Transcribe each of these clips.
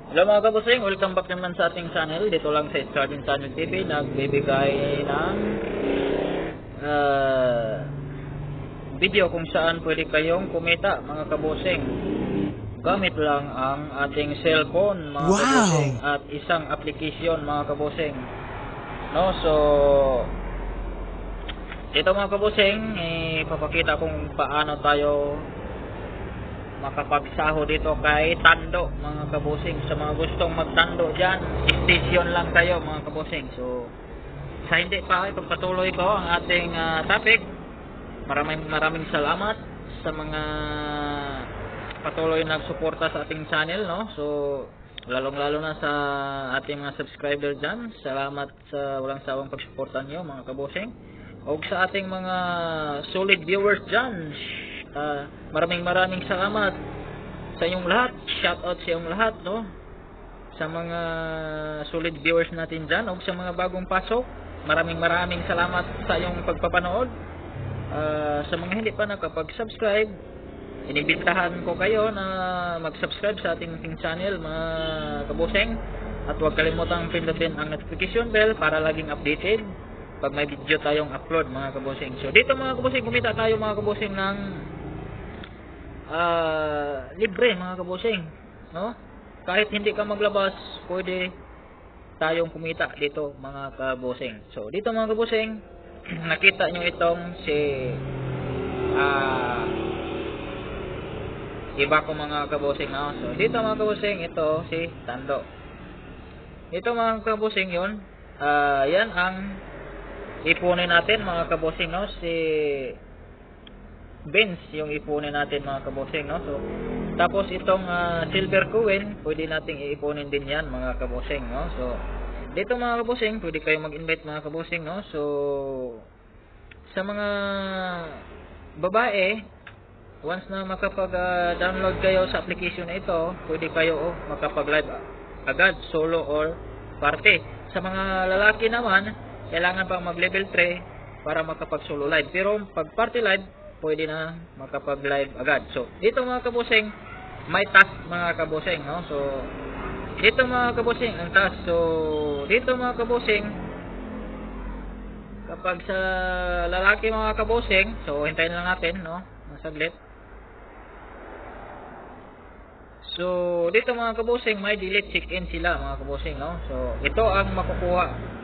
Hello mga kabusing, welcome back naman sa ating channel. Dito lang sa Starting Channel TV, nagbibigay ng video kung saan pwede kayong kumita mga kabusing. Gamit lang ang ating cellphone mga kabusing at isang application mga kabusing. No, so dito mga kabusing, ipapakita kung paano tayo makapagsaho dito kay Tando mga kabusing. Sa mga gustong magtando dyan, station lang kayo mga kabusing. So sa hindi pa, ipagpatuloy ko ang ating topic. Maraming salamat sa mga patuloy nagsuporta sa ating channel, no? So lalong-lalo na sa ating mga subscriber dyan, salamat sa walang sawang pagsuporta nyo mga kabusing. O sa ating mga solid viewers dyan, maraming salamat sa inyong lahat. Shout out sa inyong lahat, no? Sa mga solid viewers natin dyan o sa mga bagong pasok, maraming salamat sa iyong pagpapanood. Sa mga hindi pa nakapag-subscribe, inibitahan ko kayo na mag-subscribe sa ating channel mga kabusing, at huwag kalimutang pindutin ang notification bell para laging updated pag may video tayong upload mga kabusing. So dito mga kabusing, kumita tayo mga kabusing ng libre mga kabusing, no? Kahit hindi ka maglabas, pwede tayong kumita dito mga kabusing. So dito mga kabusing, nakita nyo itong si iba ko mga kabusing, no? So dito mga kabusing, ito si Tando. Ito mga kabusing yun, yan ang ipunin natin mga kabusing, no? Si Benz yung ipunin natin mga kabusing, no? So tapos itong silver coin, pwede nating iipunin din yan mga kabusing, no? So dito mga kabusing, pwede kayo mag-invite mga kabusing, no? So sa mga babae, once na makapag-download kayo sa application na ito, pwede kayo makapag-live agad, solo or party. Sa mga lalaki naman, kailangan pang mag-level 3 para makapag-solo live. Pero pag party live, pwede na makapag-live agad. So dito mga kabusing, may task mga kabusing, no? So dito mga kabusing, ang task. So dito mga kabusing, kapag sa lalaki mga kabusing, so hintayin lang natin, no? Masaglit. So dito mga kabusing, may delete check-in sila mga kabusing, no? So ito ang makukuha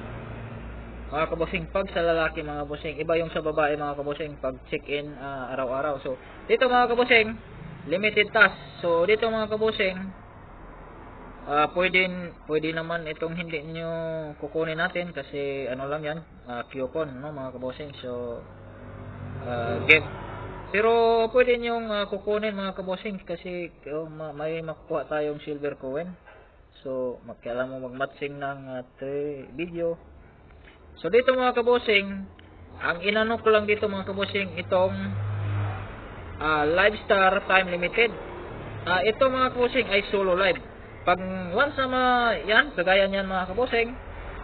mga kabusing pag sa lalaki mga kabusing. Iba yung sa babae mga kabusing pag check-in araw-araw. So dito mga kabusing, limited task. So dito mga kabusing, pwede naman itong hindi nyo kukunin natin kasi ano lang yan, coupon, no mga kabusing. So get, pero pwede nyong kukunin mga kabusing kasi may makukuha tayong silver coin. So kailangan mo mag-matching ng 3 video. So dito mga kabusing, ang inano ko lang dito mga kabusing, itong live star time limited. Ito mga kabusing ay solo live. Pag once na yan, kagaya niyan mga kabusing,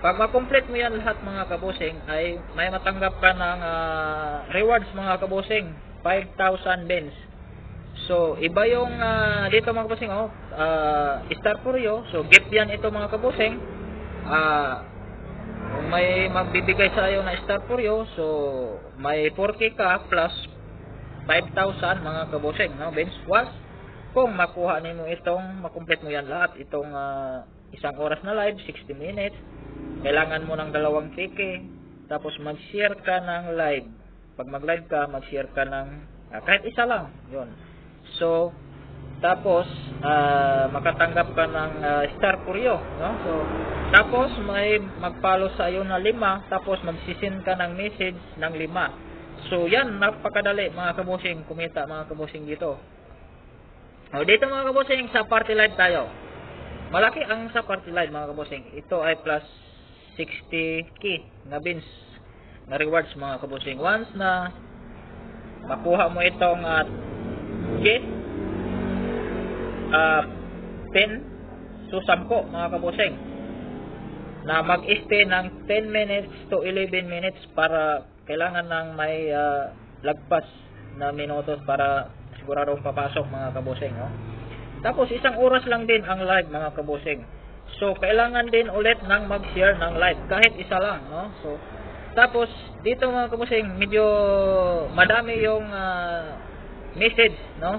pag ma-complete mo yan lahat mga kabusing, ay may matanggap ka ng rewards mga kabusing, 5,000 bens. So iba yung dito mga kabusing, star for you. So gift yan ito mga kabusing. Kung may magbibigay sa iyo na star for you, so may 4K ka plus 5,000 mga kabusing, no? Bench was kung makuha nimo itong makomplete mo yan lahat, itong isang oras na live, 60 minutes, kailangan mo ng 2 KK, tapos mag-share ka ng live. Pag mag-live ka, mag-share ka ng kahit isa lang, yun. So tapos makatanggap ka ng star for you, no? So tapos may mag-follow sa iyo na 5, tapos mag-send ka ng message ng 5. So yan, napakadali mga kabusing kumita mga kabusing dito. O dito mga kabusing, sa party live tayo. Malaki ang sa party live mga kabusing. Ito ay plus 60k na bins na rewards mga kabusing. Once na makuha mo itong get 10 so 10 mga kabusing na mag-stay ng 10 minutes to 11 minutes para kailangan ng may lagpas na minutos para siguradong papasok mga kabusing, no? Tapos isang oras lang din ang live mga kabosing. So kailangan din ulit ng mag-share ng live kahit isa lang, no? So tapos dito mga kabosing, medyo madami yung message, no?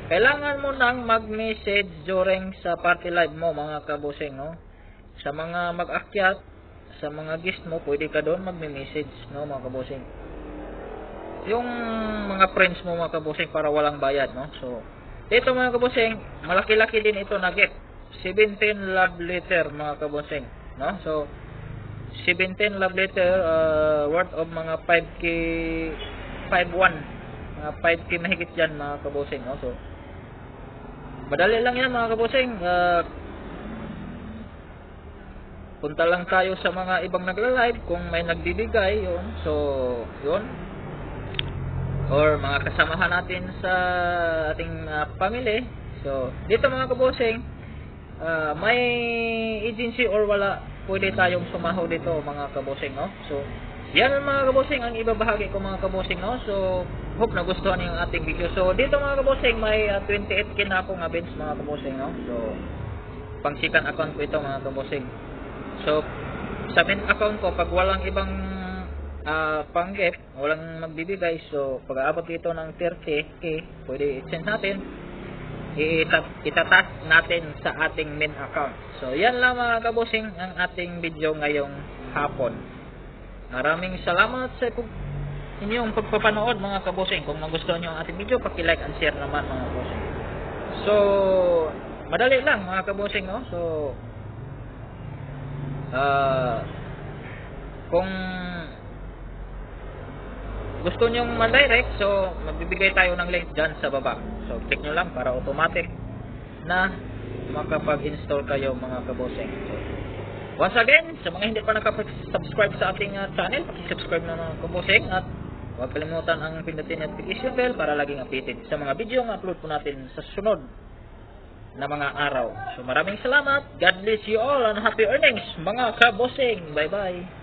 Kailangan mo nang mag-message during sa party live mo mga kabosing, no? Sa mga mag-akyat, sa mga guest mo, pwede ka doon magme-message, no mga kabosing. Yung mga friends mo mga kabosing para walang bayad, no? So dito mga kabosing, malaki-laki din ito na gift. 17 love letter mga kabosing, no? So 17 love letter worth of mga 5k 5-1, 5k mahigit yan mga kabosing, no? So madali lang yan mga kabosing. Punta lang tayo sa mga ibang nagla-live kung may nagbibigay yun. So yun, or mga kasamahan natin sa ating family. So dito mga kabosing, may agency or wala, pwede tayong sumaho dito mga kabosing, no? So yan mga kabosing ang ibabahagi ko mga kabosing, no? So hope nagustuhan niyo ang ating video. So dito mga kabosing, may 28k na akong events mga kabosing, no? So pang second account ko ito mga kabosing. So sa main account ko, pag walang ibang pang-gift, walang magbibigay, so pag aabot dito ng 30k, pwede i-send natin, itatas natin sa ating main account. So yan lang mga kabosing ang ating video ngayong hapon. Maraming salamat sa inyong pagpapanood mga kabosing. Kung nagustuhan nyo ang ating video, paki-like and share naman mga kabosing. So madali lang mga kabosing, no? So kung gusto nyo ma-direct, so magbibigay tayo ng link dyan sa baba. So click nyo lang para automatic na makapag-install kayo mga kabosing. So, once again, sa mga hindi pa nakapag-subscribe sa ating channel, paki-subscribe na mga kabosing, at huwag kalimutan ang pindutin notification bell para laging updated sa mga video na upload po natin sa sunod na mga araw. So maraming salamat. God bless you all and happy earnings mga kabosing. Bye bye.